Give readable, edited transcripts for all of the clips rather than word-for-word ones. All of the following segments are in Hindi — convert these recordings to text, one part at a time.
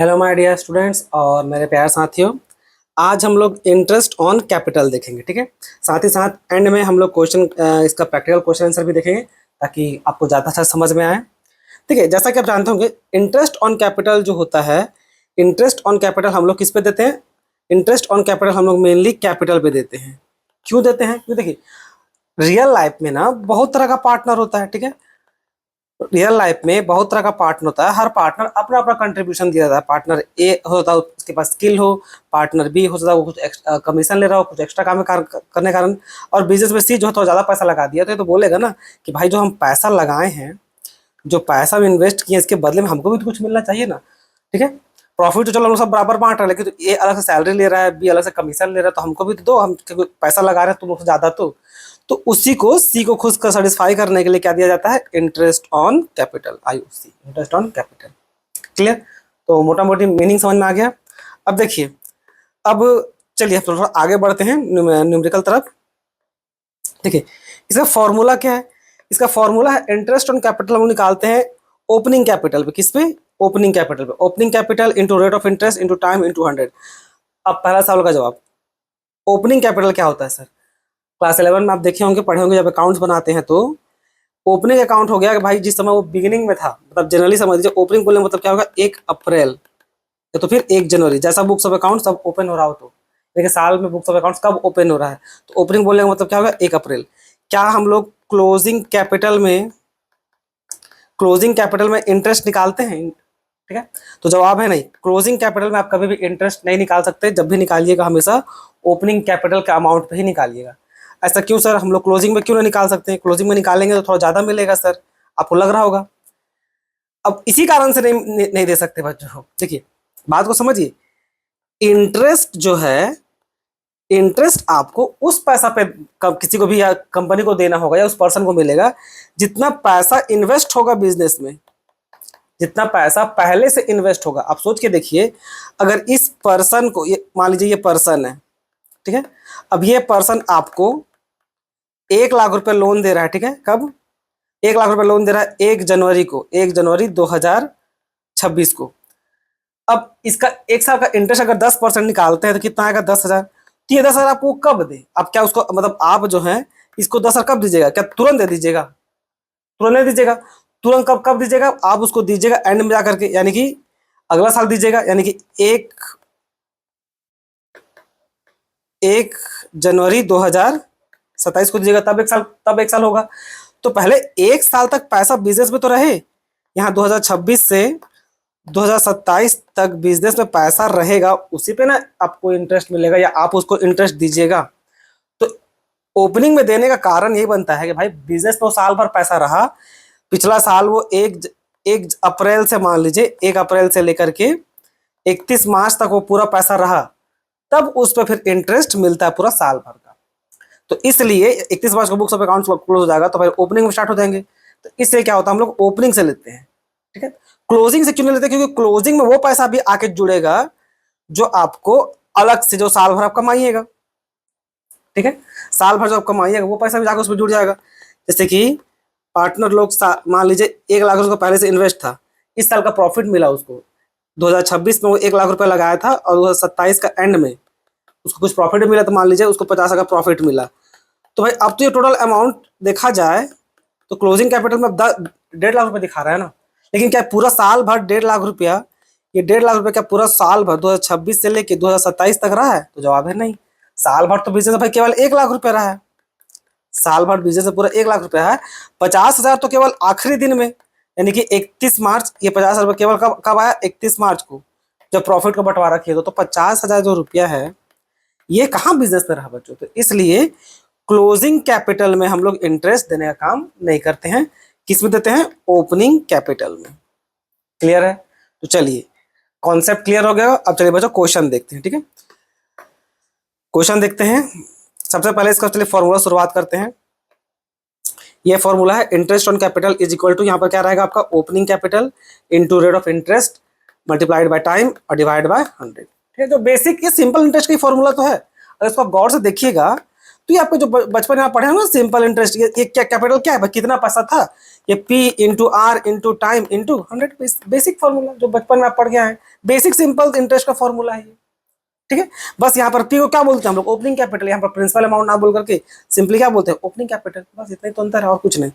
हेलो माय डियर स्टूडेंट्स और मेरे प्यारे साथियों। आज हम लोग इंटरेस्ट ऑन कैपिटल देखेंगे, ठीक है। साथ ही साथ एंड में हम लोग क्वेश्चन इसका प्रैक्टिकल क्वेश्चन आंसर भी देखेंगे ताकि आपको ज़्यादा अच्छा समझ में आए। ठीक है, जैसा कि आप जानते होंगे इंटरेस्ट ऑन कैपिटल जो होता है, इंटरेस्ट ऑन कैपिटल हम लोग किस पे देते हैं? इंटरेस्ट ऑन कैपिटल हम लोग मेनली कैपिटल पे देते हैं। क्यों देते हैं? क्यों, देखिए रियल लाइफ में ना बहुत तरह का पार्टनर होता है, ठीक है। रियल लाइफ में बहुत तरह का पार्टनर होता है, हर पार्टनर अपना अपना कंट्रीब्यूशन दिया जाता है। पार्टनर ए होता है उसके पास स्किल हो, पार्टनर बी हो सकता है वो कुछ कमीशन ले रहा हो, कुछ एक्स्ट्रा काम करने कारण, और बिजनेस में सी जो होता है ज़्यादा पैसा लगा दिया तो ये तो बोलेगा ना कि भाई जो हम पैसा लगाए हैं, जो पैसा हम इन्वेस्ट किए इसके बदले में हमको भी तो कुछ मिलना चाहिए ना, ठीक है। प्रॉफिट तो चलो हम लोग सब बराबर बांट रहे हैं, लेकिन तो ए अलग से सैलरी ले रहा है, बी अलग से कमीशन ले रहा है, तो हमको भी तो दो, हम क्योंकि पैसा लगा रहे हैं तुम लोग से ज़्यादा। तो उसी को सी को खुद का सेटिस्फाई करने के लिए क्या दिया जाता है? Interest on capital, IOC, interest on capital. Clear? तो मोटा मोटी मीनिंग समझ में आ गया। अब देखिए, अब चलिए थोड़ा आगे बढ़ते हैं न्यूमेरिकल तरफ। देखिए इसका फॉर्मूला क्या है? इसका फॉर्मूला है इंटरेस्ट ऑन कैपिटल हम निकालते हैं ओपनिंग कैपिटल पे। किस पे? ओपनिंग कैपिटल पे। Opening capital into rate of interest into time into 100। अब पहला सवाल का जवाब, ओपनिंग कैपिटल क्या होता है सर? क्लास 11 में आप देखे होंगे, पढ़े होंगे, जब अकाउंट्स बनाते हैं तो ओपनिंग अकाउंट हो गया कि भाई जिस समय वो बिगिनिंग में था, मतलब जनरली समझ लीजिए ओपनिंग बोलने मतलब क्या होगा? 1 अप्रैल या तो फिर 1 जनवरी, जैसा बुक्स ऑफ अकाउंट सब ओपन हो रहा हो। तो देखिए साल में बुक्स ऑफ अकाउंट्स कब ओपन हो रहा है, तो ओपनिंग बोलने का मतलब क्या होगा? 1 अप्रैल। क्या हम लोग क्लोजिंग कैपिटल में इंटरेस्ट निकालते हैं? ठीक है, तो जवाब है नहीं। क्लोजिंग कैपिटल में आप कभी भी इंटरेस्ट नहीं निकाल सकते। जब भी निकालिएगा हमेशा ओपनिंग कैपिटल के अमाउंट पे ही निकालिएगा। ऐसा क्यों सर? हम लोग क्लोजिंग में क्यों नहीं निकाल सकते? क्लोजिंग में निकालेंगे तो थोड़ा ज़्यादा मिलेगा सर, आपको लग रहा होगा। अब इसी कारण से नहीं दे सकते बच्चों। देखिए बात को समझिए, इंटरेस्ट जो है, इंटरेस्ट आपको उस पैसा पे किसी को भी या कंपनी को देना होगा या उस पर्सन को मिलेगा जितना पैसा इन्वेस्ट होगा बिजनेस में, जितना पैसा पहले से इन्वेस्ट होगा। आप सोच के देखिए, अगर इस पर्सन को, ये मान लीजिए ये पर्सन है, ठीक है। अब ये पर्सन आपको 1 लाख रुपए लोन दे रहा है, ठीक है। कब? 1 लाख रुपए लोन दे रहा है 1 जनवरी को, 1 जनवरी 2026 को। अब इसका 1 साल का इंटरेस्ट अगर 10% निकालते हैं तो कितना आएगा? 10,000। तो ये 10,000 आपको कब दे? आप क्या उसको, मतलब आप जो है इसको 10,000 कब दीजिएगा? क्या तुरंत दे दीजिएगा? तुरंत नहीं दीजिएगा। तुरंत कब कब दीजिएगा? आप उसको दीजिएगा एंड में जाकर के, यानी कि अगला साल दीजिएगा, यानी कि 1 जनवरी 2027 को दीजिएगा, तब एक साल होगा। तो पहले 1 साल तक पैसा बिजनेस में तो रहे, यहाँ 2026 से 2027 तक बिजनेस में पैसा रहेगा, उसी पे ना आपको इंटरेस्ट मिलेगा या आप उसको इंटरेस्ट दीजिएगा। तो ओपनिंग में देने का कारण यही बनता है कि भाई बिजनेस में साल भर पैसा रहा, पिछला साल वो एक अप्रैल से, मान लीजिए 1 अप्रैल से लेकर के 31 मार्च तक वो पूरा पैसा रहा, तब उस पर फिर इंटरेस्ट मिलता है पूरा साल भर का। तो इसलिए 31 मार्च को बुक्स ऑफ अकाउंट्स क्लोज हो जाएगा तो फिर ओपनिंग में स्टार्ट हो जाएंगे। तो इससे क्या होता है, हम लोग ओपनिंग से लेते हैं, ठीक है। क्लोजिंग से क्यों नहीं लेते? क्योंकि क्लोजिंग में वो पैसा भी आके जुड़ेगा जो आपको अलग से, जो साल भर आप कमाइएगा, ठीक है। साल भर जो आप कमाइएगा वो पैसा भी जाकर उसमें जुड़ जाएगा। जैसे कि पार्टनर लोग मान लीजिए 1 लाख रुपए पहले से इन्वेस्ट था, इस साल का प्रॉफिट मिला उसको, 2026 में वो 1 लाख रुपए लगाया था और 2027 का एंड में उसको कुछ प्रॉफिट मिला, तो मान लीजिए उसको 50 का प्रॉफिट मिला। तो भाई अब तो ये टोटल अमाउंट देखा जाए तो क्लोजिंग कैपिटल में 1.5 लाख रुपए दिखा रहा है ना, लेकिन क्या पूरा साल भर 1.5 लाख रुपया, ये 1.5 लाख रुपए क्या पूरा साल भर 2026 से लेके 2027 तक रहा है? तो जवाब है नहीं। साल भर तो बिजनेस भाई केवल 1 लाख रुपए रहा है, साल भर बिजनेस से पूरा 1 लाख रुपया है। 50,000 तो केवल आखिरी दिन में, यानी कि 31 मार्च, ये 50,000 रुपये केवल कब आया? 31 मार्च को, जब प्रॉफिट का बंटवारा किया। तो 50,000 जो रुपया है ये कहाँ बिजनेस में रहा बच्चों? तो इसलिए क्लोजिंग कैपिटल में हम लोग इंटरेस्ट देने का काम नहीं करते हैं। किस में देते हैं? ओपनिंग कैपिटल में। क्लियर है? तो चलिए कॉन्सेप्ट क्लियर हो गया। अब चलिए बच्चों क्वेश्चन देखते हैं, ठीक है। क्वेश्चन देखते हैं। सबसे पहले इसका चलिए फॉर्मूला शुरुआत करते हैं। ये फॉर्मूला है interest on capital is equal to, यहाँ पर क्या रहेगा आपका? Opening capital into rate of interest multiplied by time और डिवाइड बाय 100। ठीक है, जो बेसिक ये सिंपल इंटरेस्ट का फॉर्मूला तो है। अगर इसको गौर से देखिएगा तो ये आपको जो बचपन में आप पढ़े हो ना सिंपल इंटरेस्ट, ये क्या कैपिटल क्या है, कितना पैसा था, ये P into R into time into 100, basic formula जो बचपन में आप पढ़ गया है, बेसिक सिंपल इंटरेस्ट का फॉर्मूला है ये। ठीक है, बस यहाँ पर P को क्या बोलते हैं हम लोग, ओपनिंग कैपिटल, यहाँ पर प्रिंसिपल अमाउंट ना बोल करके सिंपली क्या बोलते हैं, ओपनिंग कैपिटल, बस इतना ही तो अंतर है और कुछ नहीं।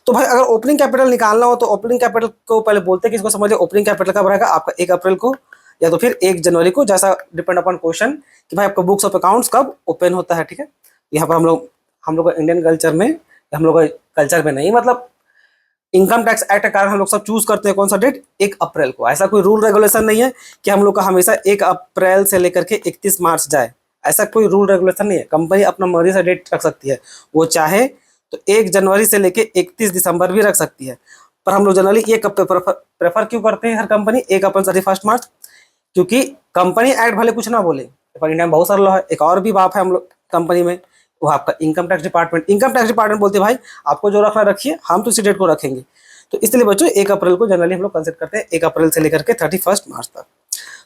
तो भाई अगर ओपनिंग कैपिटल निकालना हो तो ओपनिंग कैपिटल को पहले बोलते हैं किसको, समझिए ओपनिंग कैपिटल कब रहेगा आपका 1 अप्रैल को या तो फिर 1 जनवरी को, जैसा डिपेंड अपॉन क्वेश्चन कि भाई आपका बुक्स ऑफ अकाउंट्स कब ओपन होता है। ठीक है, यहाँ पर हम लोग इंडियन कल्चर में, हम लोग कल्चर में नहीं, मतलब इनकम टैक्स एक्ट के कारण हम लोग सब चूज करते हैं कौन सा डेट, 1 अप्रैल को। ऐसा कोई रूल रेगुलेशन नहीं है कि हम लोग का हमेशा 1 अप्रैल से लेकर के 31 मार्च जाए, ऐसा कोई रूल रेगुलेशन नहीं है। कंपनी अपना मर्जी से डेट रख सकती है, वो चाहे तो 1 जनवरी से लेके 31 दिसंबर भी रख सकती है, पर हम लोग जनरली ये कब प्रेफर क्यों करते हैं हर कंपनी 1 अप्रैल 31 मार्च, क्योंकि कंपनी एक्ट भले कुछ ना बोले पर इंडिया में बहुत सारा लॉ है। एक और भी बात है हम लोग कंपनी में, वो आपका income tax department. Income tax department बोलते हैं भाई आपको जो रखना रखिए, हम तो इसी डेट को रखेंगे। तो इसलिए बच्चों 1 अप्रैल को जनरली हम लोग कंसिडर करते हैं, 1 अप्रैल से लेकर के 31 मार्च तक।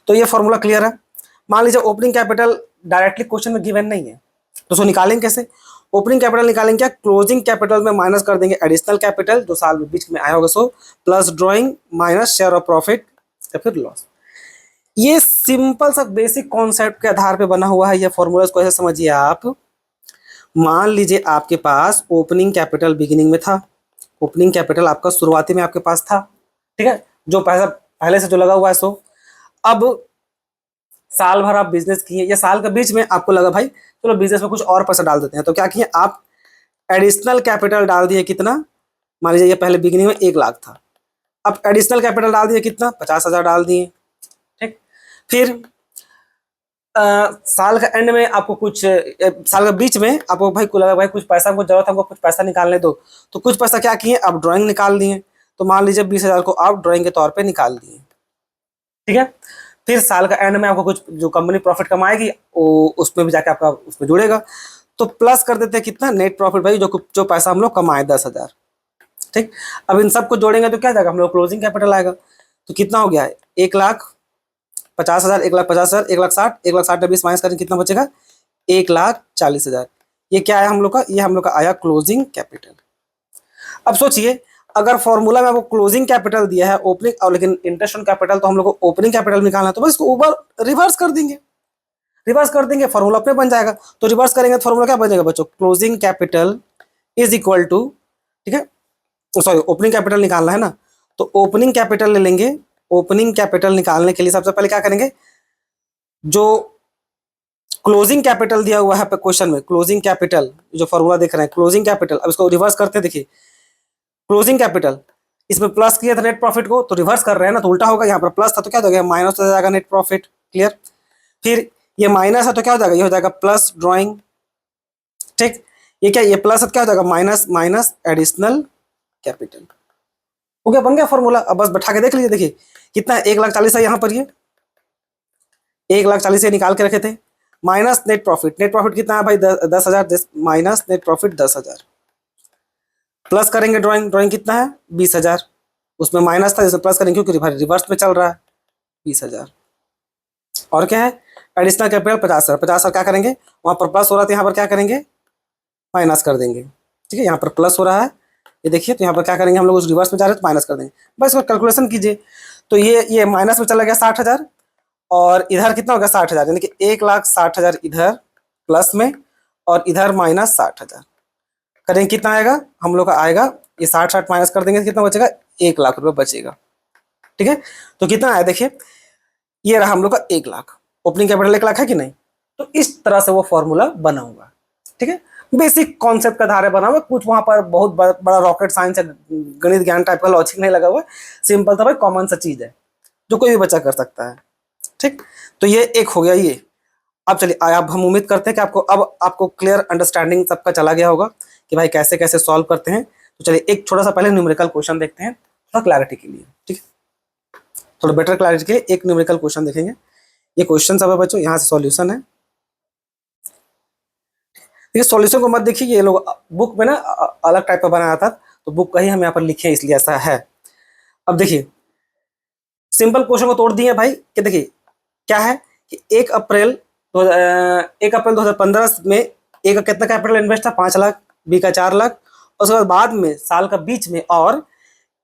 तो ये फॉर्मूला क्लियर है। मान लीजिए ओपनिंग कैपिटल डायरेक्टली क्वेश्चन में गिवन नहीं है, तो उसको निकालेंगे कैसे, ओपनिंग कैपिटल निकालेंगे क्या, क्लोजिंग कैपिटल में माइनस कर देंगे एडिशनल कैपिटल जो साल में बीच में आया होगा so, plus drawing minus share of profit या फिर लॉस। ये सिंपल सा बेसिक कॉन्सेप्ट के आधार पे बना हुआ है ये फॉर्मूला, को ऐसे समझिए आप। मान लीजिए आपके पास ओपनिंग कैपिटल बिगिनिंग में था, ओपनिंग कैपिटल आपका शुरुआती में आपके पास था, ठीक है, जो पैसा पहले से जो लगा हुआ है सो, अब साल भर आप बिजनेस किए या साल के बीच में आपको लगा भाई चलो बिजनेस में कुछ और पैसा डाल देते हैं, तो क्या किए आप एडिशनल कैपिटल डाल दिए कितना, मान लीजिए ये पहले बिगिनिंग में 1 लाख था, अब एडिशनल कैपिटल डाल दिए कितना 50,000 डाल दिए। ठीक, फिर साल का एंड में आपको कुछ साल के बीच में आपको भाई को लगा भाई कुछ पैसा हमको जरूरत है, हमको कुछ पैसा निकालने दो, तो कुछ पैसा क्या किए आप ड्राइंग निकाल दिए, तो मान लीजिए 20,000 को आप ड्राइंग के तौर पे निकाल दिए। ठीक है, फिर साल का एंड में आपको कुछ जो कंपनी प्रॉफिट कमाएगी वो उसमें भी जाके आपका उसमें जुड़ेगा, तो प्लस कर देते हैं कितना नेट प्रॉफिट भाई जो पैसा हम लोग कमाए 10,000। ठीक, अब इन सबको जोड़ेंगे तो क्या जाएगा हम लोग क्लोजिंग कैपिटल आएगा, तो कितना हो गया है 1,50,000, 1,50,000, 1,60,000, 1,60,000 20 माइनस करें कितना बचेगा 1,40,000। ये क्या है हम लोग का, ये हम लोग का आया क्लोजिंग कैपिटल। अब सोचिए अगर फॉर्मूला में आपको क्लोजिंग कैपिटल दिया है ओपनिंग और लेकिन इंटरेस्ट ऑन कैपिटल तो हम लोग को ओपनिंग कैपिटल निकालना है, तो बस इसको ऊपर रिवर्स कर देंगे, फॉर्मूला अपने बन जाएगा। तो रिवर्स करेंगे तो फॉर्मूला क्या बनेगा बच्चों, closing capital is equal to, ठीक है, सॉरी ओपनिंग कैपिटल निकालना है ना, तो ओपनिंग कैपिटल ले लेंगे। ओपनिंग कैपिटल निकालने के लिए सबसे पहले क्या करेंगे, जो क्लोजिंग कैपिटल दिया हुआ है क्वेश्चन में, क्लोजिंग कैपिटल जो फॉर्मूला देख रहे हैं क्लोजिंग कैपिटल, अब इसको रिवर्स करते हैं। देखिए क्लोजिंग कैपिटल इसमें प्लस किया था नेट प्रॉफिट को, तो रिवर्स कर रहे हैं ना, तो उल्टा होगा, यहाँ पर प्लस था तो क्या हो जाएगा माइनस हो जाएगा नेट प्रॉफिट। क्लियर, फिर ये माइनस है तो क्या हो जाएगा, ये हो जाएगा प्लस ड्राइंग। ठीक, ये क्या, ये प्लस है तो क्या हो जाएगा माइनस माइनस एडिशनल कैपिटल। हो गया, बन गया फॉर्मूला। अब बस बैठा के देख लीजिए, देखिए कितना है 1,40,000 है यहाँ पर, ये 1,40,000 निकाल के रखे थे, minus net profit, net profit कितना है भाई 10,000, माइनस नेट प्रॉफिट 10,000, प्लस करेंगे ड्राइंग, ड्राइंग कितना है 20,000, उसमें माइनस था जिसमें प्लस करेंगे क्योंकि रिवर्स में चल रहा है 20,000, और क्या है एडिशनल कैपिटल 50,000, 50,000 क्या करेंगे वहां पर प्लस हो रहा था, यहाँ पर क्या करेंगे माइनस कर देंगे। ठीक है, यहाँ पर प्लस हो रहा है ये देखिए, तो यहाँ पर क्या करेंगे हम लोग उस रिवर्स में जा रहे हैं तो माइनस कर देंगे। बस इसको कैलकुलेशन कीजिए, तो ये माइनस में चला गया 60,000 और इधर कितना हो गया 60,000, यानी कि 1,60,000 इधर प्लस में और इधर माइनस 60,000 करेंगे, कितना आएगा हम लोग का आएगा, ये 60 माइनस कर देंगे कितना बचेगा 1,00,000 रुपये बचेगा। ठीक है, तो कितना आया देखिए, ये रहा हम लोग का 1,00,000, ओपनिंग कैपिटल 1,00,000 है कि नहीं, तो इस तरह से वो फॉर्मूला बना हुआ। ठीक है, बेसिक कॉन्सेप्ट का आधार बना हुआ, कुछ वहां पर बहुत बड़ा रॉकेट साइंस है, गणित ज्ञान टाइप का लॉजिक नहीं लगा हुआ, सिंपल था भाई, कॉमन सा चीज है जो कोई भी बच्चा कर सकता है। ठीक, तो ये एक हो गया ये। अब चलिए अब हम उम्मीद करते हैं कि आपको क्लियर अंडरस्टैंडिंग सबका चला गया होगा कि भाई कैसे कैसे सॉल्व करते हैं। तो चलिए एक थोड़ा सा पहले न्यूमेरिकल क्वेश्चन देखते हैं थोड़ा क्लैरिटी के लिए। ठीक है, थोड़ा बेटर क्लैरिटी के लिए एक न्यूमेरिकल क्वेश्चन देखेंगे। ये क्वेश्चन सब है बच्चों, यहाँ से सॉल्यूशन है। देखिए सॉल्यूशन को मत देखिए, ये लोग बुक में ना अलग टाइप का बनाया था, तो बुक का ही हम यहाँ पर लिखे इसलिए ऐसा है। अब देखिए सिंपल क्वेश्चन को तोड़ दिए भाई कि देखिए क्या है कि 1 अप्रैल 2015 में ए का कितना कैपिटल इन्वेस्ट था, 5 लाख, बी का 4 लाख। उसके बाद में साल का बीच में और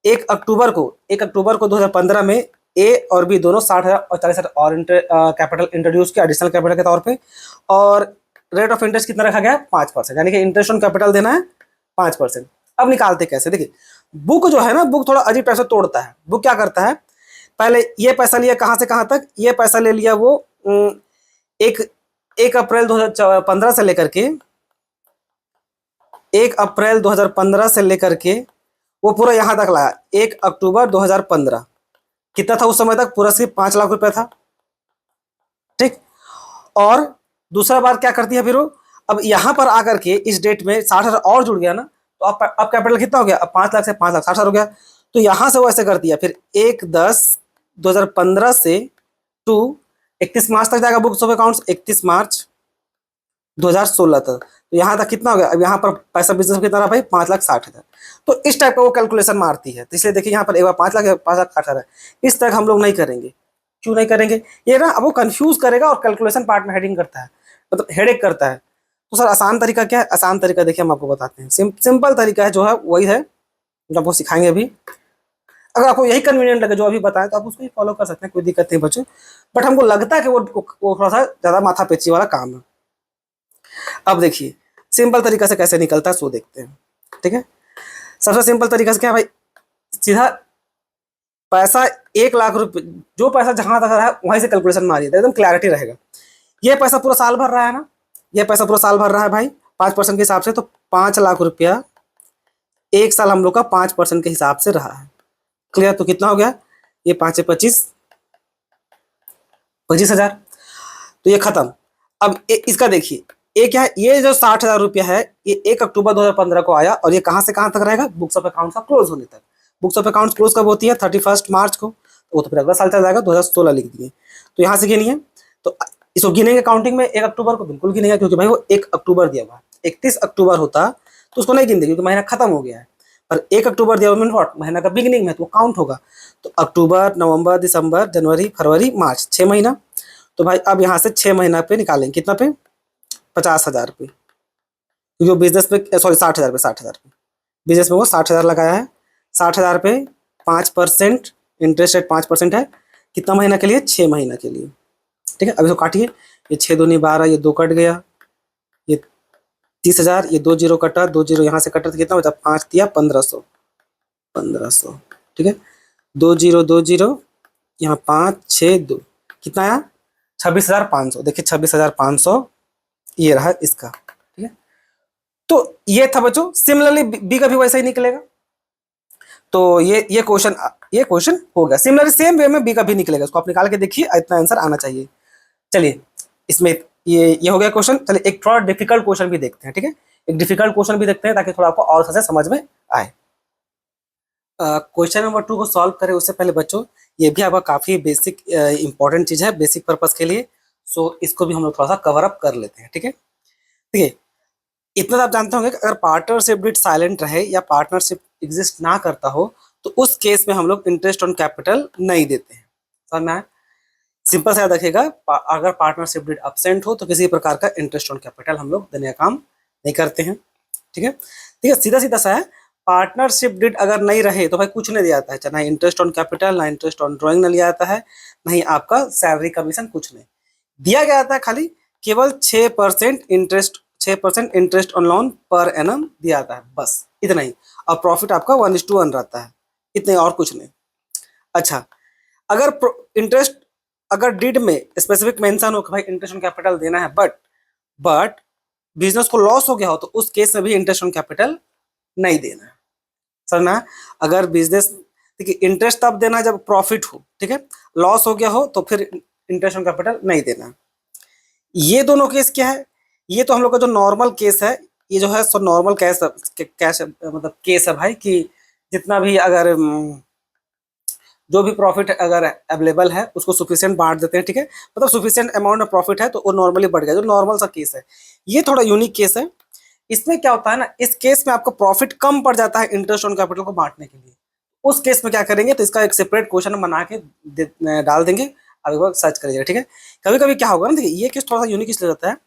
1 अक्टूबर को 2015 में ए और बी दोनों 60,000 और 40,000 और कैपिटल इंट्रोड्यूस किया एडिशनल कैपिटल के तौर पे। और रेट ऑफ इंटरेस्ट कितना रखा गया, 5%, यानी कि इंटरेस्ट ऑन कैपिटल देना है 5%। अब निकालते कैसे, देखिए बुक जो है ना, बुक थोड़ा अजीब टाइप से तोड़ता है। बुक क्या करता है, पहले ये पैसा लिया कहाँ से कहाँ तक, ये पैसा ले लिया वो एक 1 अप्रैल 2015 से लेकर के 1 अप्रैल 2015 से लेकर के वो पूरा यहां तक लाया 1 अक्टूबर 2015। कितना था उस समय तक, पूरा सिर्फ 5 लाख रुपए था, ठीक। और दूसरा बार क्या करती है फिर वो, अब यहां पर आकर के इस डेट में 60,000 और जुड़ गया ना, तो अब कैपिटल कितना हो गया, अब 5 लाख से 5 लाख 60,000 हो गया। तो यहां से वो ऐसे करती है, फिर 1/10/2015 से टू 31 मार्च तक जाएगा बुक्स ऑफ अकाउंट्स, 31 मार्च 2016 तक। तो यहाँ तक कितना हो गया, अब यहाँ पर पैसा बिजनेस कितना रहा भाई, 5,60,000। तो इस टाइप का वो कैलकुलेशन मारती है। तो इसलिए देखिए यहाँ पर एक बार 5 लाख 5,60,000, इस तरह हम लोग नहीं करेंगे। क्यों नहीं करेंगे, ये ना अब वो कंफ्यूज करेगा और कैलकुलेशन पार्ट में हेडिंग करता है, मतलब हेडेक करता है। तो सर आसान तरीका क्या है, आसान तरीका देखिए हम आपको बताते हैं। सिंपल तरीका है जो है वही है जो आपको सिखाएंगे अभी। अगर आपको यही कन्वीनियंट लगे जो अभी बताएं तो आप उसको ही फॉलो कर सकते हैं, कोई दिक्कत नहीं बच्चों। बट हमको लगता है कि वो थोड़ा सा ज्यादा माथा पेची वाला काम है। अब देखिए सिंपल तरीका से कैसे निकलता है सो देखते हैं, ठीक है। सबसे सिंपल तरीका से क्या है भाई, सीधा पैसा 1 लाख रुपए, जो पैसा जहां तक रहा है वहीं से कैलकुलेशन मारिए, एकदम क्लैरिटी रहेगा। ये पैसा पूरा साल भर रहा है ना, ये पैसा पूरा साल भर रहा है भाई 5% के हिसाब से, तो 5 लाख रुपया एक साल हम लोग का 5% के हिसाब से रहा है। क्लियर, तो कितना हो गया, ये 5 25, 25,000। तो ये खत्म। अब इसका देखिए, ये क्या है, ये जो 60,000 रुपया है ये 1 अक्टूबर 2015 को आया और ये कहां से कहां तक रहेगा, बुक्स ऑफ अकाउंट्स का क्लोज होने तक। बुक्स ऑफ अकाउंट्स क्लोज कब होती है, 31 मार्च को, वो तो फिर अगला साल चला जाएगा, 2016 लिख दिए। तो यहाँ से गिनिए, तो इसको गिनेंगे काउंटिंग में 1 अक्टूबर को बिल्कुल गिनेगा, क्योंकि भाई वो 1 अक्टूबर दिया हुआ है। 31 अक्टूबर होता तो उसको नहीं गिनते क्योंकि महीना खत्म हो गया है। पर 1 अक्टूबर दिया हुआ व्हाट, महीना का बिगिनिंग में, तो वो काउंट होगा। तो अक्टूबर, नवंबर, दिसंबर, जनवरी, फरवरी, मार्च, 6 महीना। तो भाई अब यहाँ से 6 महीना पे निकालेंगे, कितना पे, 50,000 पे, क्योंकि वो बिजनेस पे, सॉरी 60,000 पे, 60,000 पे बिजनेस में वो 60,000 लगाया है। 60,000 पे 5% इंटरेस्ट रेट 5% है, कितना महीना के लिए, 6 महीना के लिए, ठीक है। अब इसको काटिए, ये 6 दूनी 12, ये 2 कट गया, ये 30,000, ये 2 जीरो कटा, 2 जीरो यहाँ से कटा तो कितना बचा, 5 दिया 1500, 1500, ठीक है। 2 जीरो 2 जीरो, यहाँ 5 6 2, कितना आया, 26,500। देखिए 26,500 ये रहा इसका, ठीक है। तो ये था बच्चों, सिमिलरली बी का भी वैसा ही निकलेगा। तो ये क्वेश्चन हो गया। सिमिलरली सेम वे में बी का भी निकलेगा, उसको आप निकाल के देखिए, इतना आंसर आना चाहिए। चलिए इसमें ये हो गया क्वेश्चन। चलिए एक थोड़ा डिफिकल्ट क्वेश्चन भी देखते हैं, ठीक है। एक डिफिकल्ट क्वेश्चन भी देखते हैं ताकि थोड़ा आपको और अच्छे से समझ में आए। क्वेश्चन नंबर 2 को सॉल्व करें उससे पहले बच्चों, ये भी आपका काफी बेसिक इंपॉर्टेंट चीज है, बेसिक पर्पस के लिए। सो इसको भी हम लोग थोड़ा सा कवर अप कर लेते हैं, ठीक है। देखिए इतना तो आप जानते होंगे कि अगर पार्टनरशिप डिड साइलेंट रहे या पार्टनरशिप एग्जिस्ट ना करता हो तो उस केस में हम लोग इंटरेस्ट ऑन कैपिटल नहीं देते हैं, समझ में आया। सिंपल सा याद रखिएगा, अगर पार्टनरशिप डिड एब्सेंट हो तो किसी प्रकार का इंटरेस्ट ऑन कैपिटल हम लोग देने का काम नहीं करते हैं, ठीक है। ठीक है, सीधा सीधा सा है। पार्टनरशिप डिड अगर नहीं रहे तो भाई कुछ नहीं दिया जाता है, चाहे ना इंटरेस्ट ऑन कैपिटल, ना इंटरेस्ट ऑन ड्रॉइंग ना लिया जाता है, नहीं आपका सैलरी कमीशन, कुछ नहीं दिया गया था। खाली केवल 6% interest on loan per annum दिया जाता है, बस इतना ही। और प्रॉफिट आपका 1:1 रहता है, इतने और कुछ नहीं। अच्छा, अगर इंटरेस्ट, अगर डिड में स्पेसिफिक मेंशन हो कि भाई इंटरेस्ट ऑन कैपिटल देना है, बट बिजनेस को लॉस हो गया हो तो उस केस में भी इंटरेस्ट ऑन कैपिटल नहीं देना है, समझना। अगर बिजनेस, देखिए इंटरेस्ट तब देना जब प्रॉफिट हो, ठीक है। लॉस हो गया हो तो फिर इंटरेस्ट ऑन कैपिटल नहीं देना। ये दोनों केस क्या है, ये तो हम लोग का जो नॉर्मल केस है, ये जो है सो नॉर्मल कैश मतलब केस है भाई, कि जितना भी अगर जो भी प्रॉफिट अगर अवेलेबल है उसको सुफिशिएंट बांट देते हैं, ठीक है। मतलब सुफिशिएंट अमाउंट ऑफ प्रॉफिट है तो वो नॉर्मली बढ़ गया, जो नॉर्मल सा केस है। ये थोड़ा यूनिक केस है। इसमें क्या होता है ना, इस केस में आपको प्रॉफिट कम पड़ जाता है इंटरेस्ट ऑन कैपिटल को बांटने के लिए। उस केस में क्या करेंगे, तो इसका एक सेपरेट क्वेश्चन बना के डाल देंगे, आप एक बार सर्च करिएगा, ठीक है। कभी कभी क्या होगा ना, देखिए ये केस थोड़ा सा यूनिक इसलिए रहता है,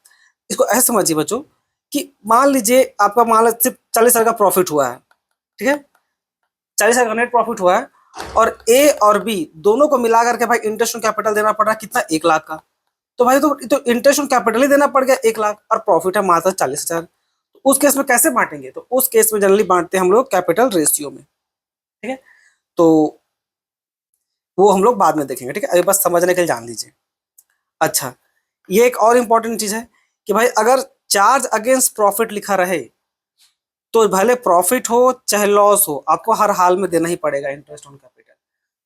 इसको ऐसे समझिए बच्चों कि मान लीजिए आपका मान लो सिर्फ 40,000 का प्रॉफिट हुआ है, ठीक है, 40,000 का नेट प्रॉफिट हुआ है, और ए और बी दोनों को मिलाकर के भाई इंटरेस्ट ऑन कैपिटल देना पड़ रहा है कितना, 1 लाख का। तो भाई तो इंटरेस्ट ऑन कैपिटल ही देना पड़ गया 1 लाख, और प्रॉफिट है मात्र 40,000। तो उस केस में कैसे बांटेंगे, तो उस केस में जनरली बांटते हैं हम लोग कैपिटल रेशियो में, ठीक है। तो वो हम लोग बाद में देखेंगे, ठीक है, अभी बस समझने के लिए जान लीजिए। अच्छा, ये एक और इंपॉर्टेंट चीज है कि भाई अगर चार्ज अगेंस्ट प्रॉफिट लिखा रहे तो भले प्रॉफिट हो चाहे लॉस हो, आपको हर हाल में देना ही पड़ेगा इंटरेस्ट ऑन कैपिटल।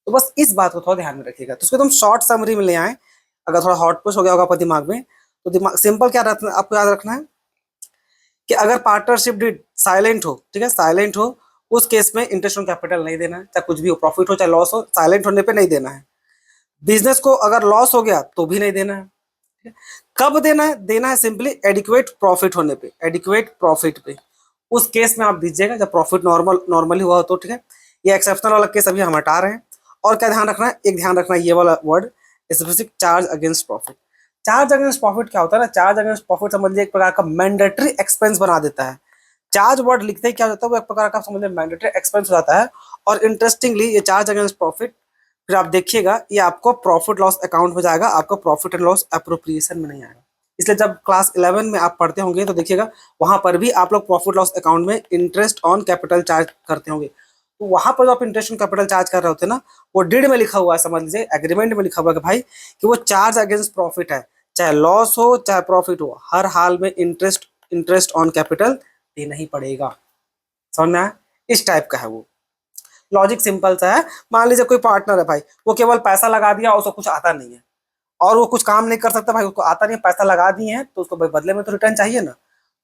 तो बस इस बात को थोड़ा ध्यान में रखिएगा। तो इसको तुम शॉर्ट समरी में ले आए, अगर थोड़ा हॉट पुश हो गया होगा आपके दिमाग में, तो दिमाग सिंपल क्या रखना, आपको याद रखना है कि अगर पार्टनरशिप डीड साइलेंट हो, ठीक है, साइलेंट हो, उस केस में इंटरेस्ट ऑन कैपिटल नहीं देना है, चाहे कुछ भी हो, प्रॉफिट हो चाहे लॉस हो, साइलेंट होने पे नहीं देना है। बिजनेस को अगर लॉस हो गया तो भी नहीं देना है। कब देना है, देना है सिंपली एडिक्वेट प्रॉफिट होने पे, एडिक्वेट प्रॉफिट पे, उस केस में आप दीजिएगा जब प्रॉफिट नॉर्मली हुआ हो तो, ठीक है। ये एक्सेप्शनल वाला केस अभी हम हटा रहे हैं। और क्या ध्यान रखना है, एक ध्यान रखना है ये वाला word, specific charge against profit. Charge against profit क्या होता है ना, चार्ज अगेंस्ट प्रॉफिट समझ लीजिए एक प्रकार का मैंडेटरी एक्सपेंस बना देता है। चार्ज वर्ड लिखते ही क्या होता है, वो एक प्रकार का समझ लीजिए मैंडेटरी एक्सपेंस हो जाता है। और इंटरेस्टिंगली ये चार्ज अगेंस्ट प्रॉफिट फिर आप देखिएगा ये आपको प्रॉफिट लॉस अकाउंट में जाएगा, आपको प्रॉफिट एंड लॉस अप्रोप्रिएशन में नहीं आएगा। इसलिए जब क्लास 11 में आप पढ़ते होंगे तो देखिएगा वहां पर भी आप लोग प्रॉफिट लॉस अकाउंट में इंटरेस्ट ऑन कैपिटल चार्ज करते होंगे। तो वहां पर जो आप इंटरेस्ट ऑन कैपिटल चार्ज कर रहे होते हैं ना, वो डीड में लिखा हुआ है, समझ लीजिए एग्रीमेंट में लिखा हुआ है कि भाई कि वो चार्ज अगेंस्ट प्रॉफिट है, चाहे लॉस हो चाहे प्रॉफिट हो, हर हाल में इंटरेस्ट इंटरेस्ट ऑन कैपिटल देना ही पड़ेगा। समझ में आया, इस टाइप का है वो। लॉजिक सिंपल सा है। मान लीजिए कोई पार्टनर है भाई, वो केवल पैसा लगा दिया, उसको कुछ आता नहीं है और वो कुछ काम नहीं कर सकता भाई, उसको आता नहीं है, पैसा लगा दिए हैं तो उसको भाई बदले में तो रिटर्न चाहिए ना।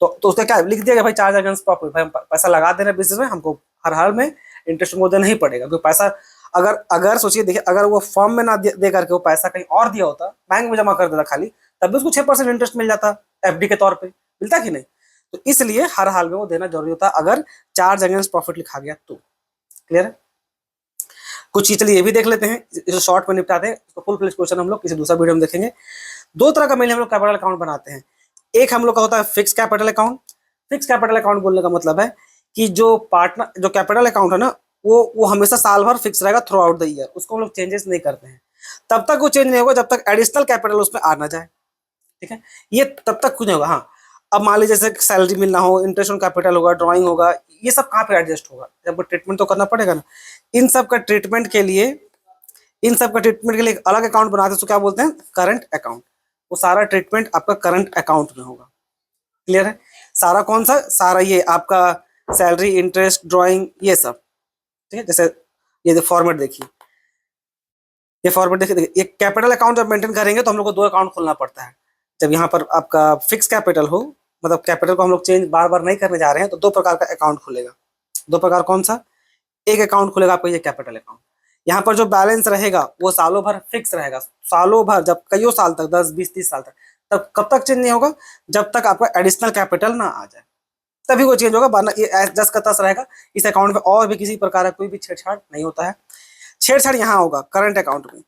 तो उसने क्या लिख दिया भाई, चार्ज अगेंस्ट प्रॉफिट, भाई हम पैसा लगा दे रहे हैं बिजनेस में, हमको हर हाल में इंटरेस्ट को देना ही पड़ेगा। क्योंकि पैसा अगर अगर सोचिए, देखिए अगर वो फॉर्म में ना दे करके वो पैसा कहीं और दिया होता, बैंक में जमा कर देता खाली, तब भी उसको 6% इंटरेस्ट मिल जाता, एफडी के तौर पर मिलता कि नहीं। तो इसलिए हर हाल में वो देना जरूरी होता अगर चार्ज अगेंस्ट प्रॉफिट लिखा गया तो। क्लियर है। कुछ चीज चलिए ये भी देख लेते हैं, इसे शॉर्ट में निपटाते हैं, इसको फुल फ्लेज क्वेश्चन हम लोग किसी दूसरा वीडियो में देखेंगे। दो तरह का मेनली हम लोग कैपिटल अकाउंट बनाते हैं। एक हम लोग का होता है fix capital account. Fix capital account बोलने का मतलब है कि जो कैपिटल अकाउंट है ना, वो हमेशा साल भर फिक्स रहेगा थ्रू आउट द ईयर, उसको हम लोग चेंजेस नहीं करते हैं। तब तक वो चेंज नहीं होगा जब तक एडिशनल कैपिटल उसमें आ ना जाए, ठीक है। ये तब तक कुछ नहीं होगा। हाँ, अब मान लीजिए जैसे सैलरी मिलना हो, इंटरेस्ट ऑन कैपिटल होगा, ड्राइंग होगा, ये सब कहाँ पे एडजस्ट होगा, जब ट्रीटमेंट तो करना पड़ेगा ना। इन सब का ट्रीटमेंट के लिए इन सब का ट्रीटमेंट के लिए एक अलग अकाउंट बनाते हैं, उसको क्या बोलते हैं, करंट अकाउंट। वो सारा ट्रीटमेंट आपका करंट अकाउंट में होगा। क्लियर है। सारा कौन सा, सारा ये आपका सैलरी, इंटरेस्ट, ड्राइंग, ये सब, ठीक है। जैसे ये फॉर्मेट देखिए, ये फॉर्मेट देखिए, ये कैपिटल अकाउंट जब मेंटेन करेंगे तो हम लोग को दो अकाउंट खोलना पड़ता है। जब यहाँ पर आपका फिक्स कैपिटल हो, मतलब कैपिटल को हम लोग चेंज बार बार नहीं करने जा रहे हैं, तो दो प्रकार का अकाउंट खुलेगा। दो प्रकार कौन सा, एक अकाउंट खुलेगा आपका ये कैपिटल अकाउंट, यहाँ पर जो बैलेंस रहेगा वो सालों भर फिक्स रहेगा, सालों भर, जब कईयों साल तक, 10 20 30 साल तक। तब कब तक चेंज नहीं होगा, जब तक आपका एडिशनल कैपिटल ना आ जाए, तभी वो चेंज होगा, वरना ये जस का तस रहेगा। इस अकाउंट में और भी किसी प्रकार का कोई भी छेड़छाड़ नहीं होता है। छेड़छाड़ यहाँ होगा करंट अकाउंट में।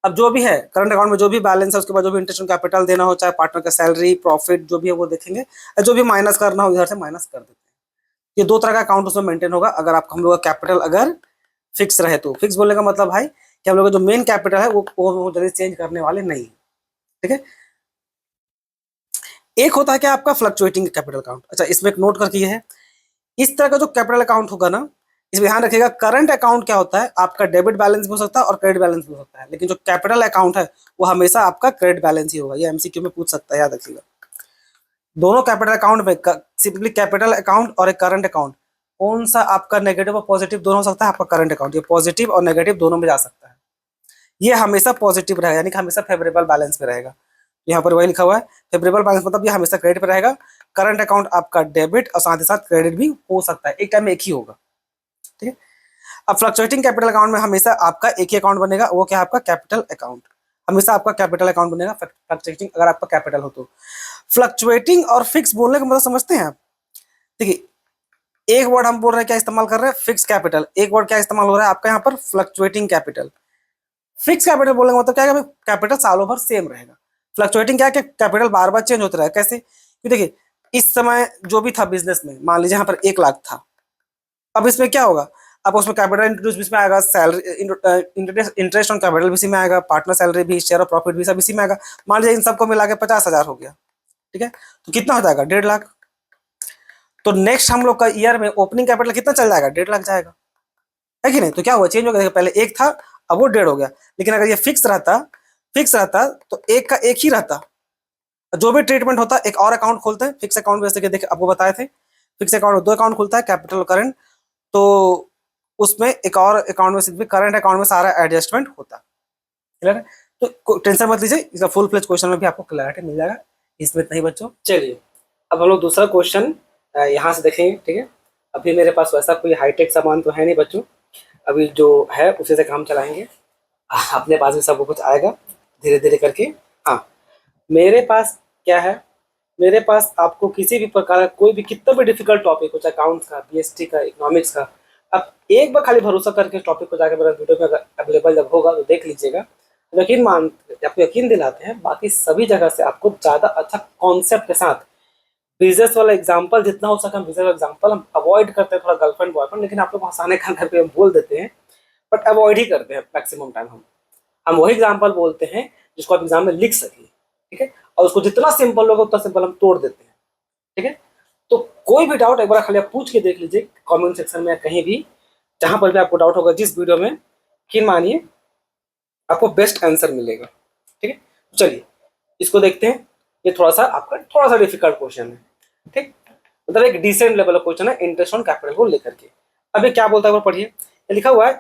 अब जो भी है करंट अकाउंट में जो भी बैलेंस है, उसके बाद जो भी इंटरेस्ट कैपिटल देना हो, चाहे पार्टनर का सैलरी, प्रॉफिट जो भी है वो देखेंगे, जो भी माइनस करना हो इधर से माइनस कर देते हैं। ये दो तरह का अकाउंट उसमें मेंटेन होगा अगर आप हम लोग का कैपिटल अगर फिक्स रहे तो। फिक्स बोलने का मतलब भाई कि हम लोग का जो मेन कैपिटल है वो जल्दी चेंज करने वाले नहीं, ठीक है। एक होता है क्या आपका फ्लक्चुएटिंग कैपिटल अकाउंट। अच्छा, इसमें एक नोट करके ये है, इस तरह का जो कैपिटल अकाउंट होगा ना, इसमें ध्यान रखिएगा, करंट अकाउंट क्या होता है, आपका डेबिट बैलेंस भी हो सकता है और क्रेडिट बैलेंस भी हो सकता है, लेकिन जो कैपिटल अकाउंट है वो हमेशा आपका क्रेडिट बैलेंस ही होगा। ये एमसीक्यू में पूछ सकता है, याद रखिएगा। दोनों कैपिटल अकाउंट में सिंपली कैपिटल अकाउंट और एक करंट अकाउंट, कौन सा आपका नेगेटिव और पॉजिटिव दोनों हो सकता है, आपका करंट अकाउंट। ये पॉजिटिव और नेगेटिव दोनों में जा सकता है, ये हमेशा पॉजिटिव रहेगा, यानी कि हमेशा फेवरेबल बैलेंस में रहेगा। यहाँ पर वही लिखा हुआ है फेवरेबल बैलेंस, मतलब ये हमेशा क्रेडिट पे रहेगा। करंट अकाउंट आपका डेबिट और साथ ही साथ क्रेडिट भी हो सकता है, एक टाइम में एक ही होगा, ठीक है। अब फ्लक्चुएटिंग कैपिटल अकाउंट में हमेशा आपका एक ही अकाउंट बनेगा, वो क्या है, आपका कैपिटल अकाउंट। हमेशा आपका कैपिटल अकाउंट बनेगा फ्लक्चुएटिंग अगर आपका कैपिटल हो तो। फ्लक्चुएटिंग और फिक्स बोलने का मतलब समझते हैं आप। देखिए, एक वर्ड हम बोल रहे हैं क्या इस्तेमाल कर रहे हैं, फिक्स कैपिटल। एक वर्ड क्या इस्तेमाल हो रहा है आपका यहाँ पर, फ्लक्चुएटिंग कैपिटल। फिक्स कैपिटल बोलने का मतलब क्या है, कैपिटल सालों भर सेम रहेगा। फ्लक्चुएटिंग क्या है कि कैपिटल बार बार चेंज होता रहेगा। कैसे, देखिए इस समय जो भी था बिजनेस में, मान लीजिए यहाँ पर 1 लाख था, अब इसमें क्या होगा, अब उसमें कैपिटल इंट्रोड्यूस भी इसमें आएगा, सैलरी इंटरेस्ट ऑन कैपिटल भी इसी में आएगा, पार्टनर सैलरी भी, शेयर ऑफ प्रॉफिट भी सब इसी में आएगा। मान लीजिए इन सबको मिला के 50,000 हो गया, ठीक है, तो कितना हो जाएगा, 1.5 लाख। तो नेक्स्ट हम लोग का ईयर में ओपनिंग कैपिटल कितना चल जाएगा, 1.5 लाख जाएगा, है कि नहीं। तो क्या हुआ, चेंज हो गया, पहले 1 था अब वो 1.5 हो गया। लेकिन अगर ये फिक्स रहता तो 1 का 1 ही रहता। जो भी ट्रीटमेंट होता, एक और अकाउंट खोलते हैं, फिक्स अकाउंट, जैसे कि देख आपको बताए थे, फिक्स अकाउंट 2 अकाउंट खुलता है, कैपिटल और करंट। तो उसमें एक और अकाउंट में सिर्फ करंट अकाउंट में सारा एडजस्टमेंट होता है। क्लियर है, तो टेंशन मत लीजिए, इसका फुल फ्लेज क्वेश्चन में भी आपको क्लैरिटी मिल जाएगा, इसमें इतना ही बच्चों। चलिए अब हम लोग दूसरा क्वेश्चन यहाँ से देखेंगे, ठीक है। अभी मेरे पास वैसा कोई हाईटेक सामान तो है नहीं बच्चों, अभी जो है उसी से काम चलाएंगे, अपने पास भी सब कुछ आएगा धीरे धीरे करके। हाँ, मेरे पास क्या है, मेरे पास आपको किसी भी प्रकार का कोई भी कितना भी डिफिकल्ट टॉपिक हो, चाहे अकाउंट्स का, बीएसटी का, इकोनॉमिक्स का, आप एक बार खाली भरोसा करके टॉपिक को जाकर मेरा वीडियो में अगर अवेलेबल जब होगा तो देख लीजिएगा। आपको यकीन दिलाते हैं, बाकी सभी जगह से आपको ज़्यादा अच्छा कॉन्सेप्ट के साथ बिजनेस वाला एग्जाम्पल जितना हो सके हम बिजनेस वाला एग्जाम्पल हम अवॉइड करते हैं, थोड़ा गर्लफ्रेंड बॉयफ्रेंड, लेकिन आप लोग हंसाने का करके हम बोल देते हैं, बट अवॉइड ही करते हैं मैक्सिमम टाइम। हम वही एग्जाम्पल बोलते हैं जिसको आप एग्जाम में लिख सकिए, ठीक है, और उसको जितना सिंपल होगा उतना सिंपल हम तोड़ देते हैं, ठीक है। तो कोई भी डाउट एक बार खाली आप पूछ के देख लीजिए कमेंट सेक्शन में, कहीं भी जहां पर भी आपको डाउट होगा जिस वीडियो में, कि मानिए आपको बेस्ट आंसर मिलेगा, ठीक है। चलिए इसको देखते हैं, ये थोड़ा सा डिफिकल्ट क्वेश्चन है, ठीक, मतलब एक डिसेंट लेवल का क्वेश्चन है इंटरेस्ट ऑन कैपिटल को लेकर के। अभी क्या बोलता है वो पढ़िए, लिखा हुआ है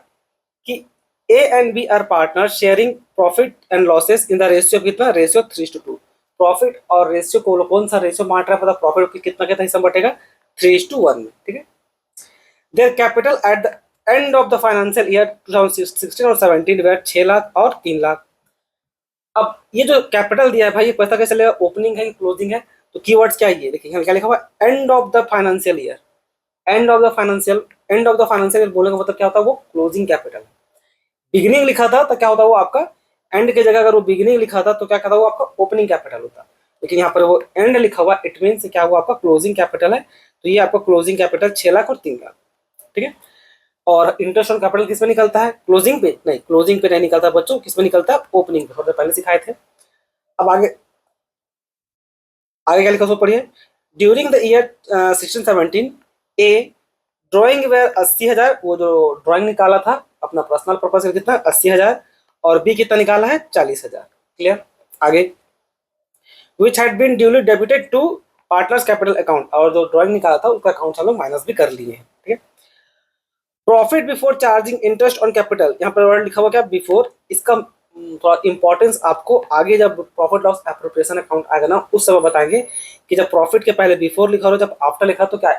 कि A and B are partner sharing profit and losses in the ratio, कितना, रेशियो 3:2। प्रॉफिट और रेशियो को कौन सा रेशियो बांट रहा है, पता, प्रॉफिट कितना कितना हिस्सा बटेगा, 3:1 में, ठीक है। Their capital at the end of the financial year 2016 और 17 वेर 6 लाख और 3 लाख। अब ये जो कैपिटल दिया है भाई, ये पता कैसे चलेगा, ओपनिंग है क्लोजिंग है, तो कीवर्ड्स क्या है, ये देखिए क्या लिखा हुआ है, end of the financial year. And of the financial year बोलने का मतलब क्या होता है, वो क्लोजिंग कैपिटल। बिगिनिंग लिखा था तो क्या होता है, वो आपका एंड की जगह अगर वो बिगिनिंग लिखा था तो क्या कहता है, वो आपका ओपनिंग कैपिटल होता। लेकिन यहाँ पर वो एंड लिखा हुआ, इट मीन क्या हुआ, आपका क्लोजिंग कैपिटल है। तो ये आपका क्लोजिंग कैपिटल 6 लाख और 3 लाख, ठीक है। और इंटरेस्ट ऑन कैपिटल किस में निकलता है, क्लोजिंग पे नहीं, क्लोजिंग पे नहीं निकलता बच्चों, किस में निकलता है, ओपनिंग पे, थोड़ा पहले सिखाए थे। अब आगे आगे क्या लिखा, सो पढ़िए। During the year 16-17 A drawing were 80,000, वो जो ड्राइंग निकाला था अपना पर्सनल पर्पज का, कितना, 80,000, और बी कितना निकाला है, 40,000। क्लियर, आगे which had been duly debited to partners capital account, और जो ड्राइंग निकाला था उसका अकाउंट हम लोग माइनस भी कर लिए हैं, ठीक है। Profit before charging interest on capital, यहाँ पर वर्ड लिखा हुआ क्या, बिफोर, इसका थोड़ा इंपॉर्टेंस आपको आगे जब प्रॉफिट लॉस एप्रोप्रिएशन अकाउंट आएगा ना उस समय बताएंगे कि जब प्रॉफिट के पहले बिफोर लिखा हो, जब आफ्टर लिखा तो क्या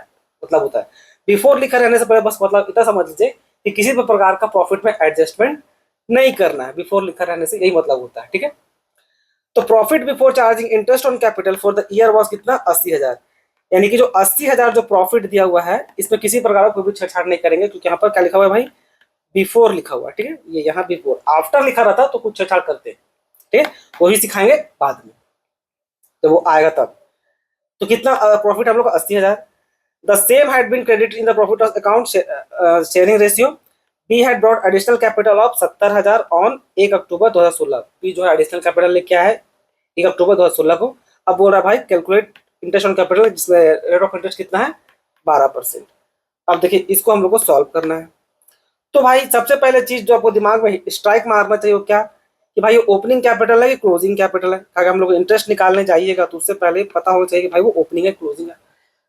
मतलब होता है। बिफोर लिखा रहने से पहले बस मतलब इतना समझ लीजिए कि किसी भी प्रकार का प्रॉफिट में एडजस्टमेंट नहीं करना है, बिफोर लिखा रहने से यही मतलब होता है, ठीक है। तो profit before charging interest on capital for the year was कितना, 80,000। यानी कि जो 80,000 जो प्रॉफिट दिया हुआ है इसमें किसी प्रकार का कोई भी छेड़छाड़ नहीं करेंगे, क्योंकि यहाँ पर क्या लिखा हुआ है भाई, बिफोर लिखा हुआ है, ठीक है। ये यहाँ बिफोर, आफ्टर लिखा रहता तो कुछ छेड़छाड़ करते हैं, ठीक है, वही सिखाएंगे बाद में तो वो आएगा तब। तो कितना प्रॉफिट हम लोग का, 80,000। The same had been credit in the profit of account sharing ratio. B had brought additional capital of 70,000 on 1 October 2016। B जो है एडिशनल कैपिटल लेके आया है 1 अक्टूबर 2016 को। अब बोल रहा है भाई कैलकुलेट इंटरेस्ट ऑन कैपिटल, जिसमें रेट ऑफ इंटरेस्ट कितना है, 12%। अब देखिए इसको हम लोग को सॉल्व करना है। तो भाई सबसे पहले चीज जो आपको दिमाग में स्ट्राइक मारना चाहिए वो क्या, कि भाई ओपनिंग कैपिटल है कि क्लोजिंग कैपिटल है। अगर हम लोग इंटरेस्ट निकालने जाइएगा तो उससे पहले पता होना चाहिए कि भाई वो ओपनिंग है क्लोजिंग है।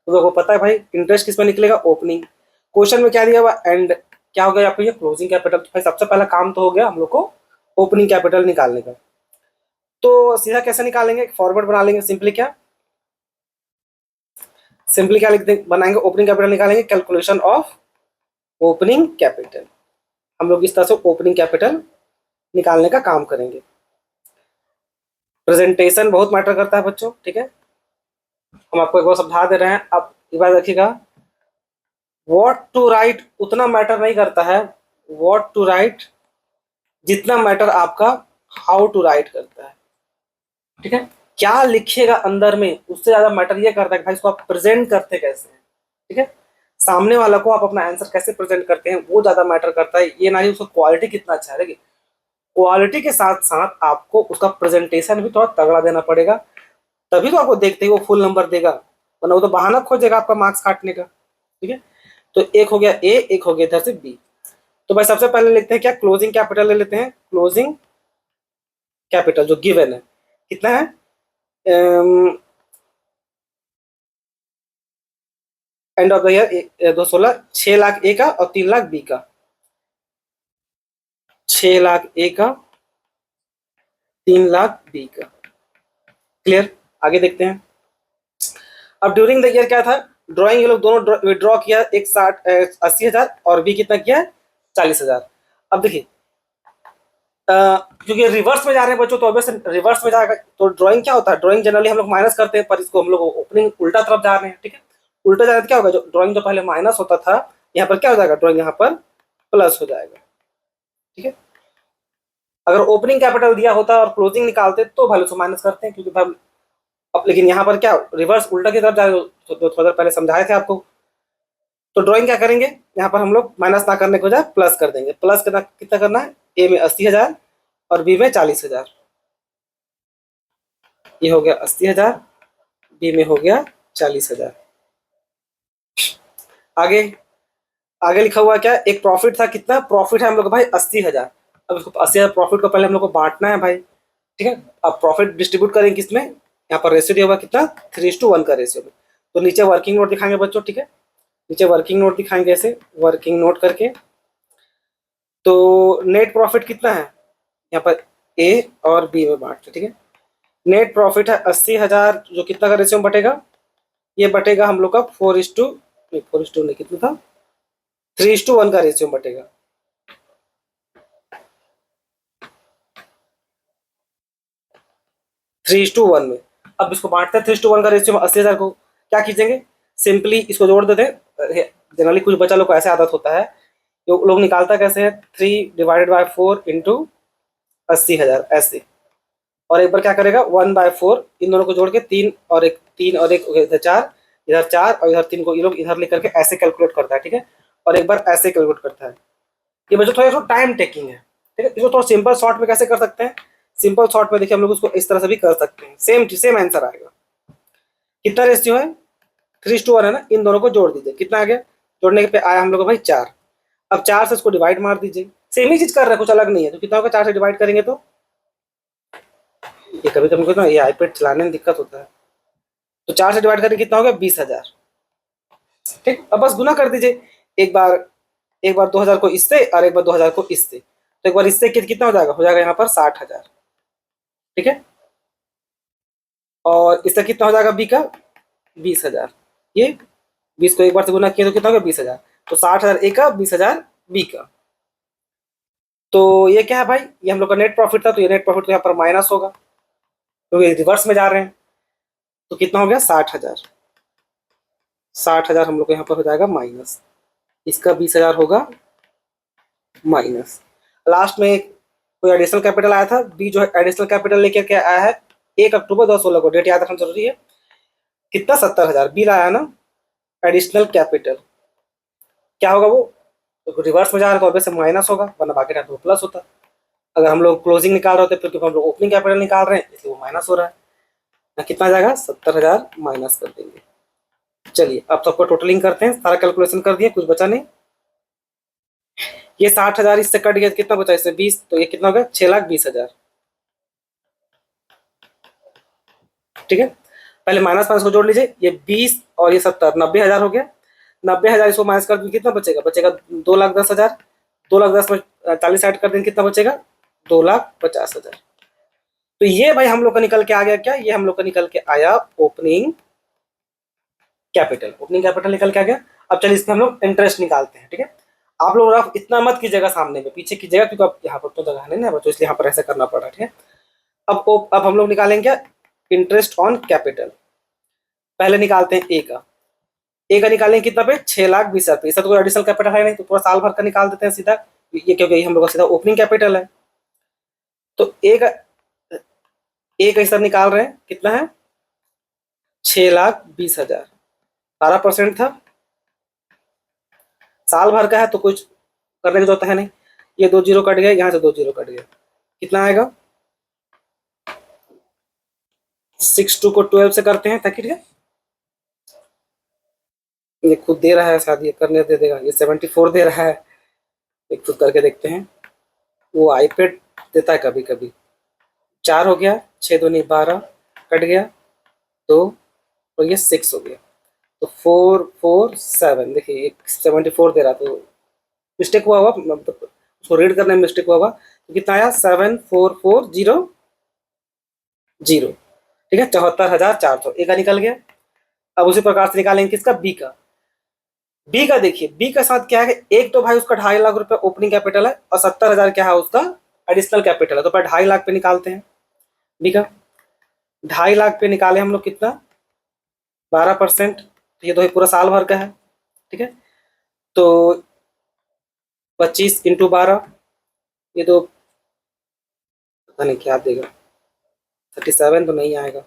तो लोगों को पता है भाई इंटरेस्ट किस में निकलेगा, ओपनिंग। क्वेश्चन में क्या दिया हुआ, एंड क्या हो गया आपको, ये क्लोजिंग कैपिटल। तो भाई सबसे पहला काम तो हो गया हम लोग को ओपनिंग कैपिटल निकालने का। तो सीधा कैसे निकालेंगे, फॉर्मेट बना लेंगे सिंपली, क्या लिख बनाएंगे, ओपनिंग कैपिटल निकालेंगे, कैलकुलेशन ऑफ ओपनिंग कैपिटल। हम लोग इस तरह से ओपनिंग कैपिटल निकालने का काम करेंगे। प्रेजेंटेशन बहुत मैटर करता है बच्चों, ठीक है, हम आपको एक बार समझा दे रहे हैं। अब एक बार देखिएगा, व्हाट टू राइट उतना मैटर नहीं करता है, व्हाट टू राइट जितना मैटर आपका हाउ टू राइट करता है, ठीक है। क्या लिखेगा अंदर में उससे ज्यादा मैटर ये करता है कि भाई इसको आप प्रेजेंट करते कैसे हैं। ठीक है, सामने वाला को आप अपना आंसर कैसे प्रेजेंट करते हैं वो ज्यादा मैटर करता है, ये ना ही उसका क्वालिटी कितना अच्छा है। देखिए क्वालिटी के साथ साथ आपको उसका प्रेजेंटेशन भी थोड़ा तगड़ा देना पड़ेगा, तभी तो आपको देखते ही वो फुल नंबर देगा, वरना वो तो बहाना खोजेगा आपका मार्क्स काटने का। ठीक है, तो एक हो गया ए, एक हो गया इधर से बी। तो भाई सबसे पहले लिखते हैं क्या, क्लोजिंग कैपिटल ले लेते हैं। क्लोजिंग कैपिटल जो गिवन है कितना है, end of the year 216, 6 lakh A का और 3 लाख बी का। 6 लाख ए का, 3 लाख बी का। क्लियर, आगे देखते हैं। अब ड्यूरिंग द ईयर क्या था, ड्राइंग ये लोग दोनों विड्रॉ किया, एक 80,000 और बी कितना किया है 40,000। अब देखिए क्योंकि रिवर्स में जा रहे हैं बच्चों, तो ऑब्वियसली रिवर्स में जाएगा, तो ड्राइंग क्या होता है, ड्राइंग जनरली हम लोग माइनस करते हैं, पर इसको हम लोग ओपनिंग उल्टा तरफ जा रहे हैं। ठीक है, उल्टा जाने तो क्या होगा, जो ड्राइंग जो पहले माइनस होता था यहाँ पर क्या हो जाएगा, ड्राइंग यहाँ पर प्लस हो जाएगा। ठीक है, अगर ओपनिंग कैपिटल दिया होता और क्लोजिंग निकालते तो वैल्यू से माइनस करते हैं, क्योंकि भाई अब लेकिन यहाँ पर क्या रिवर्स उल्टा की तरफ जा रहे हो, तो थोड़ा देर पहले समझाए थे आपको। तो ड्राइंग क्या करेंगे, यहाँ पर हम लोग माइनस ना करने को जाए प्लस कर देंगे। प्लस करना कितना करना है, ए में 80,000 और बी में 40,000। ये हो गया 80,000, बी में हो गया 40,000। आगे आगे लिखा हुआ क्या, एक प्रॉफिट था, कितना प्रॉफिट है हम लोग भाई 80,000। अब इसको 80,000 प्रॉफिट को पहले हम लोग को बांटना है भाई। ठीक है, अब प्रॉफिट डिस्ट्रीब्यूट करेंगे किसमें, यहाँ पर रेशियो दिया हुआ कितना 3:1 का रेशियो में। तो नीचे वर्किंग नोट दिखाएंगे बच्चों। ठीक है, नीचे वर्किंग नोट दिखाएंगे ऐसे, वर्किंग नोट करके। तो नेट प्रॉफिट कितना है, यहाँ पर ए और बी में बांटते। ठीक है, नेट प्रॉफिट है 80,000, जो कितना का रेशियो में बटेगा, ये बटेगा हम लोग का 4:4 नहीं कितना था 3:1 का रेशियो में बटेगा। 3:1 में। अब इसको बांटते हैं 3:1 का रेशियो में 80,000 को, क्या खींचेंगे, सिंपली इसको जोड़ देते हैं। जनरली कुछ बच्चा लोग को ऐसे आदत होता है, लोग निकालता कैसे है, 3/4 इंटू 80,000 ऐसे, और एक बार क्या करेगा 1/4, इन दोनों को जोड़ के 3 और 1 इधर 4, इधर 4 और इधर 3 को ये लोग इधर लेकर के ऐसे कैलकुलेट करता है। ठीक है, और एक बार ऐसे कैलकुलेट करता है। ये बच्चों थोड़ा टाइम टेकिंग है। ठीक है, इसको थोड़ा सिंपल शॉर्ट में कैसे कर सकते हैं, सिंपल शॉर्ट में देखिए हम लोग उसको इस तरह से भी कर सकते हैं, सेम सेम आंसर आएगा। कितना रेशियो है 3:1 है ना, इन दोनों को जोड़ दीजिए, कितना आ गया, जोड़ने के पे आया हम लोग को भाई 4। अब 4 से इसको डिवाइड मार दीजिए, सेम ही चीज कर रहे हैं, कुछ अलग नहीं है। तो कितना होगा 4 से डिवाइड करेंगे तो, ये कभी कभी ना ये आईपैड चलाने में दिक्कत होता है। तो 4 से डिवाइड करेंगे कितना होगा 20,000। ठीक, अब बस गुना कर दीजिए, एक बार 2,000 को इससे और एक बार 2,000 को इससे, तो एक बार इससे कितना हो जाएगा यहाँ पर 60,000। ठीक है, और इसका कितना हो जाएगा बी का 20,000। ये 20 को एक बार से गुना किया तो कितना होगा 20,000, तो 60,000 ए का 20,000 बी का। तो ये क्या है भाई, ये हम लोग का नेट प्रॉफिट था, तो ये नेट प्रॉफिट तो यहाँ पर माइनस होगा, तो ये रिवर्स में जा रहे हैं, तो कितना हो गया 60,000। 60,000 हम लोग को यहाँ पर हो जाएगा माइनस, इसका 20,000 होगा माइनस। लास्ट में कोई एडिशनल कैपिटल आया था, बी जो है एडिशनल कैपिटल लेकर के आया है 1 अक्टूबर 2016 को, डेट याद रखना जरूरी है। कितना 70,000 बी लाया ना एडिशनल कैपिटल, क्या होगा वो, तो रिवर्स में जा रहा है तो ऑब्वियसली माइनस होगा, वरना बाकी टाइम तो प्लस होता। अगर हम लोग क्लोजिंग निकाल रहे होते फिर क्योंकि हम लोग ओपनिंग कैपिटल निकाल रहे हैं इसलिए वो माइनस हो रहा है ना, कितना जाएगा 70,000 माइनस कर देंगे। चलिए अब सबको टोटलिंग करते हैं, सारा कैलकुलेशन कर दिए, कुछ बचा नहीं। ये 60,000 इससे कट गया, कितना बचा इससे 20, तो ये कितना हो गया 6,20,000। ठीक है, पहले माइनस माइनस को जोड़ लीजिए, ये 20 और ये 70 90,000 हो गया। 90,000 इसको माइनस कर देंगे कितना बचेगा, 2,10,000। 2,10,000 में 40 ऐड कर देंगे कितना बचेगा 2,50,000। तो ये भाई हम लोग का निकल के आ गया क्या, ये हम लोग का निकल के आया ओपनिंग कैपिटल। ओपनिंग कैपिटल निकल के आ गया। अब चलिए इसमें हम लोग इंटरेस्ट निकालते हैं। ठीक है, आप लोग रफ इतना मत कीजिएगा, सामने में पीछे कीजिएगा, क्योंकि अब यहाँ पर तो जगह नहीं ना, तो इसलिए यहाँ पर ऐसा करना पड़ रहा है। ठीक है, अब हम लोग निकालेंगे क्या, इंटरेस्ट ऑन कैपिटल। पहले निकालते हैं ए का, ए का निकालेंगे कितना पे 6,20,000 पे, इसका तो कोई एडिशनल कैपिटल है नहीं, तो पूरा साल भर का निकाल देते हैं सीधा, ये क्योंकि हम लोग का सीधा ओपनिंग कैपिटल है। तो ए ए का हिस्सा निकाल रहे हैं, कितना है 6,20,000, 12% था, साल भर का है तो कुछ करने की जरूरत है नहीं। ये 2 जीरो कट गया, यहाँ से 2 जीरो कट गया, कितना आएगा 6 को 12 से करते हैं ताकि ये खुद दे रहा है, शायद ये करने दे देगा, ये 74 दे रहा है, एक खुद करके देखते हैं। वो आईपैड देता है कभी कभी। 4 हो गया, 6 दूनी 12 कट गया 2, और ये 6 हो गया, तो 4 4 7, देखिए 74 दे रहा, तो मिस्टेक हुआ होगा, मतलब उसको रीड करने में मिस्टेक हुआ होगा, तो कितना आया 7440 0, ठीक है 74,400, ए का निकल गया। अब उसी प्रकार से निकालेंगे किसका, बी का। बी का देखिए, बी का साथ क्या है, एक तो भाई उसका 2.5 लाख रुपए ओपनिंग कैपिटल है और 70,000 क्या है उसका एडिशनल कैपिटल है, तो 2.5 लाख पे निकालते हैं बी का। 2.5 लाख पे निकाले हम लोग कितना 12%, तो ये तो पूरा साल भर का है, ठीक है, तो 25 × 12, ये तो पता नहीं क्या देगा, 37 तो नहीं आएगा,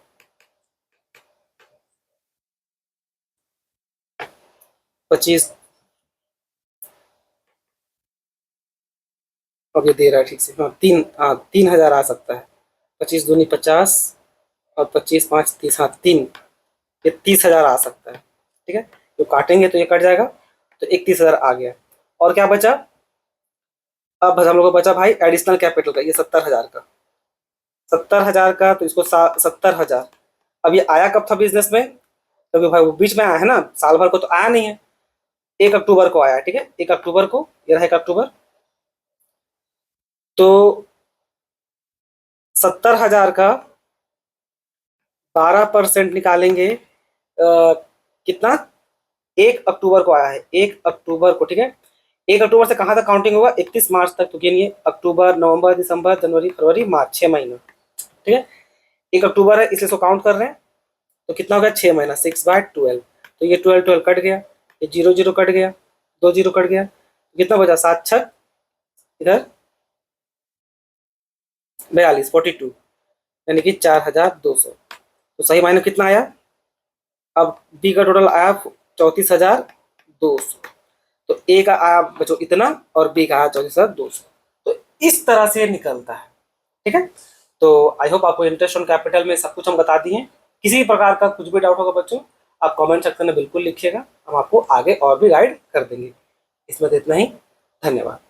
25, अब ये दे रहा है ठीक से, हाँ 3,000 आ सकता है, 25 दूनी 50 और 25 5 30, हाँ 3, ये 30,000 आ सकता है, ठीक है, तो काटेंगे तो ये कट जाएगा, तो 31,000 आ गया। और क्या बचा, अब हम लोग को बचा भाई एडिशनल कैपिटल का, ये 70,000 का, 70,000 का, तो इसको 70,000, अब ये आया कब था बिजनेस में, क्योंकि भाई वो बीच में आया है ना, साल भर को तो आया नहीं है, 1 अक्टूबर को आया, ठीक है 1 अक्टूबर को, ये रहा 1 अक्टूबर, तो 70,000 का 12% निकालेंगे, कितना 1 अक्टूबर को आया है, 1 अक्टूबर को, ठीक है 1 अक्टूबर से कहाँ तक काउंटिंग होगा, 31 मार्च तक, तो गिनिए अक्टूबर नवंबर दिसंबर जनवरी फरवरी मार्च, 6 महीना, ठीक है 1 अक्टूबर है इसलिए इसको काउंट कर रहे हैं, तो कितना हो गया 6 महीना, 6/12, तो ये 12 कट गया, ये 0 0 कट गया, 2 0 कट गया, कितना बचा 7 6 इधर 42 42, यानी कि 4,200, तो सही मायने कितना आया, अब बी का टोटल आया 34,200, तो ए का आया बचो इतना और बी का आया 34,200, तो इस तरह से निकलता है, ठीक है। तो आई होप आपको इंटरेस्ट ऑन कैपिटल में सब कुछ हम बता दिए। किसी भी प्रकार का कुछ भी डाउट होगा बच्चों, आप कमेंट सेक्शन में बिल्कुल लिखिएगा, हम आपको आगे और भी गाइड कर देंगे। इसमें तो इतना ही, धन्यवाद।